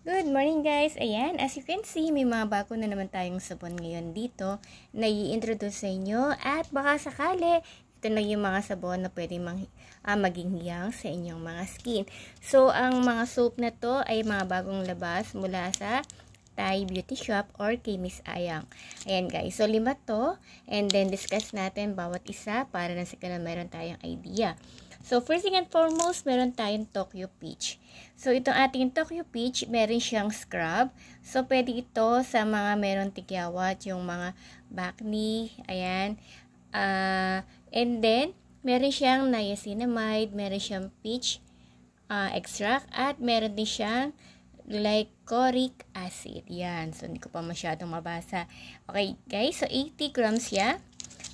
Good morning guys! Ayan, as you can see, may mga bago na naman tayong sabon ngayon dito na i-introduce sa inyo at baka sakali, ito na yung mga sabon na pwede maging hiyang sa inyong mga skin. So, ang mga soap na to ay mga bagong labas mula sa Thai Beauty Shop or kay Miss Ayang. Ayan guys, so 5 to and then discuss natin bawat isa para na sa kanila meron tayong idea. So, first thing and foremost, meron tayong Tokyo Peach. So, itong ating Tokyo Peach, meron siyang scrub. So, pwede ito sa mga meron tigyawat, yung mga acne, ayan. And then, meron siyang niacinamide, meron siyang peach extract, at meron din siyang glycolic acid. Yan. So, hindi ko pa masyadong mabasa. Okay, guys. So, 80 grams siya.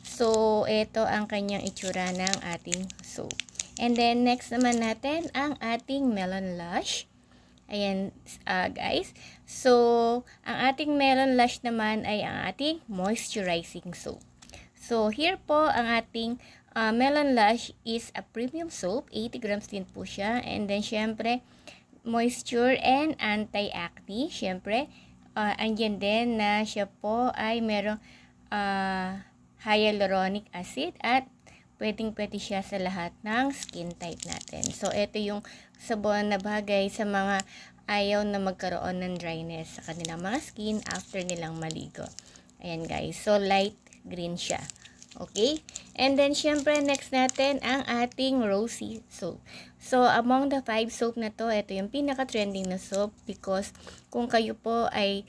So, ito ang kanyang itsura ng ating soap. And then, next naman natin ang ating Melon Lush. Ayan, guys. So, ang ating Melon Lush naman ay ang ating moisturizing soap. So, here po, ang ating Melon Lush is a premium soap. 80 grams din po siya. And then, syempre, moisture and anti-acne. Syempre, andyan din na siya po ay merong hyaluronic acid at pwedeng-pwede siya sa lahat ng skin type natin. So, ito yung sabon na bagay sa mga ayaw na magkaroon ng dryness sa kanilang mga skin after nilang maligo. Ayan guys. So, light green siya. Okay? And then, syempre, next natin ang ating Rosy soap. So, among the 5 soap na to, ito yung pinaka-trending na soap because kung kayo po ay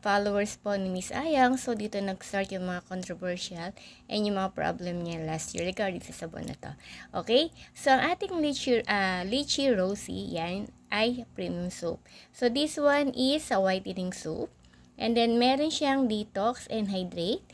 followers po ni Miss Ayang, so dito nag-start yung mga controversial and yung mga problem niya last year regarding sa sabon na to. Okay? So, ang ating Lychee Rosy, yan, ay premium soap. So, this one is a whitening soap. And then, meron siyang detox and hydrate,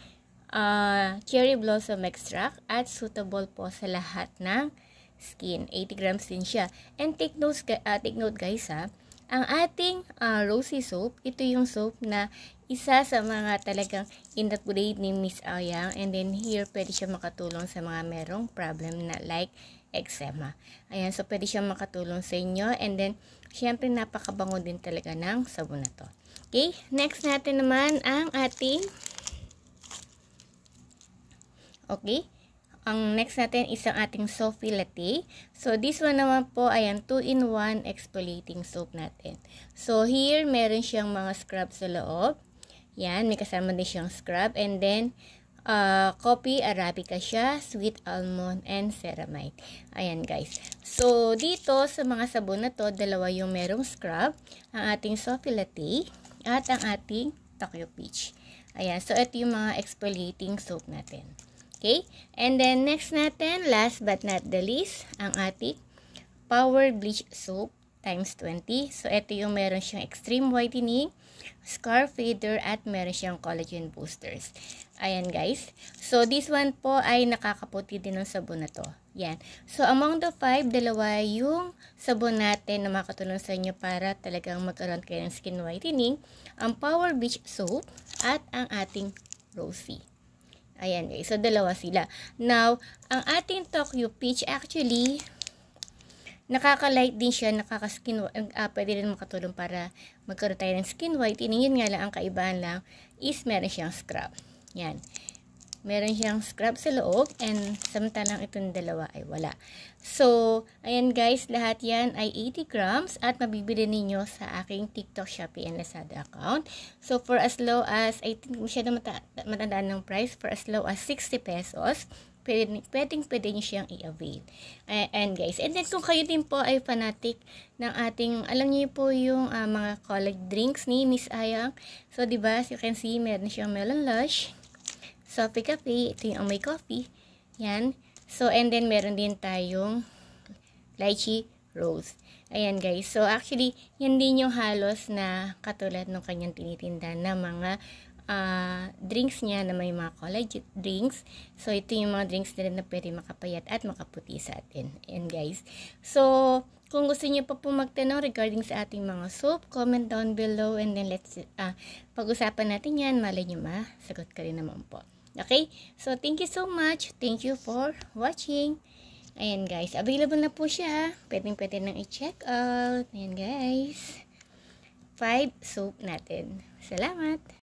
cherry blossom extract, at suitable po sa lahat ng skin. 80 grams din siya. And take note guys ha, ang ating Rosy soap, ito yung soap na isa sa mga talagang in-upgrade ni Miss Ayang. And then here, pwede siya makatulong sa mga merong problem na like eczema. Ayan, so pwede siya makatulong sa inyo. And then, syempre napakabango din talaga ng sabon na to. Okay, next natin naman ang ating ang next natin is ang ating Sophie Latte. So, this one naman po ay ang 2-in-1 exfoliating soap natin. So, here, meron siyang mga scrub sa loob. Yan, may kasama din siyang scrub. And then, coffee arabica siya, sweet almond, and ceramide. Ayan, guys. So, dito sa mga sabon na to, dalawa yung merong scrub. Ang ating Sophie Latte at ang ating Tokyo Peach. Ayan, so ito yung mga exfoliating soap natin. Okay? And then, next natin, last but not the least, ang ating Power Bleach Soap times 20. So, ito yung meron siyang extreme whitening, scar fader, at meron siyang collagen boosters. Ayan, guys. So, this one po ay nakakaputi din ng sabon na to. Yan. So, among the 5, dalawa yung sabon natin na makatulong sa inyo para talagang magkaroon kayo ng skin whitening. Ang Power Bleach Soap at ang ating Rosy. Ayan guys, so dalawa sila. Now, ang ating Tokyo Peach actually, nakaka-light din siya, pwede rin makatulong para magkaroon tayo ng skin whitening. Yun nga lang, ang kaibahan lang is meron siyang scrub. Yan. Meron siyang scrub sa loob and samantalang itong dalawa ay wala. So, ayan guys, lahat yan ay 80 grams at mabibili ninyo sa aking TikTok, Shopee, and Lazada account. So, for as low as, I think masyadong matandaan ng price, for as low as 60 pesos, pwede nyo siyang i-avail. And guys, and then kung kayo din po ay fanatic ng ating, alam niyo po yung mga college drinks ni Miss Ayang. So, diba, as you can see, meron siyang Melon Lush, Sophie Cafe, ito yung amoy coffee. Yan. So, and then meron din tayong Lychee Rose. Ayan guys. So, actually, yan din yung halos na katulad ng kanyang tinitinda na mga drinks niya na may mga collagen drinks. So, ito yung mga drinks na rin na pwede makapayat at makaputi sa atin. Ayan guys. So, kung gusto niyo pa po magtanong regarding sa ating mga soap, comment down below and then let's pag-usapan natin yan. Malay niyo sagot ka rin naman po. Okay? So, thank you so much. Thank you for watching. Ayan guys. Available na po siya. Pwede nang i-check out. Ayan guys. 5 soap natin. Salamat!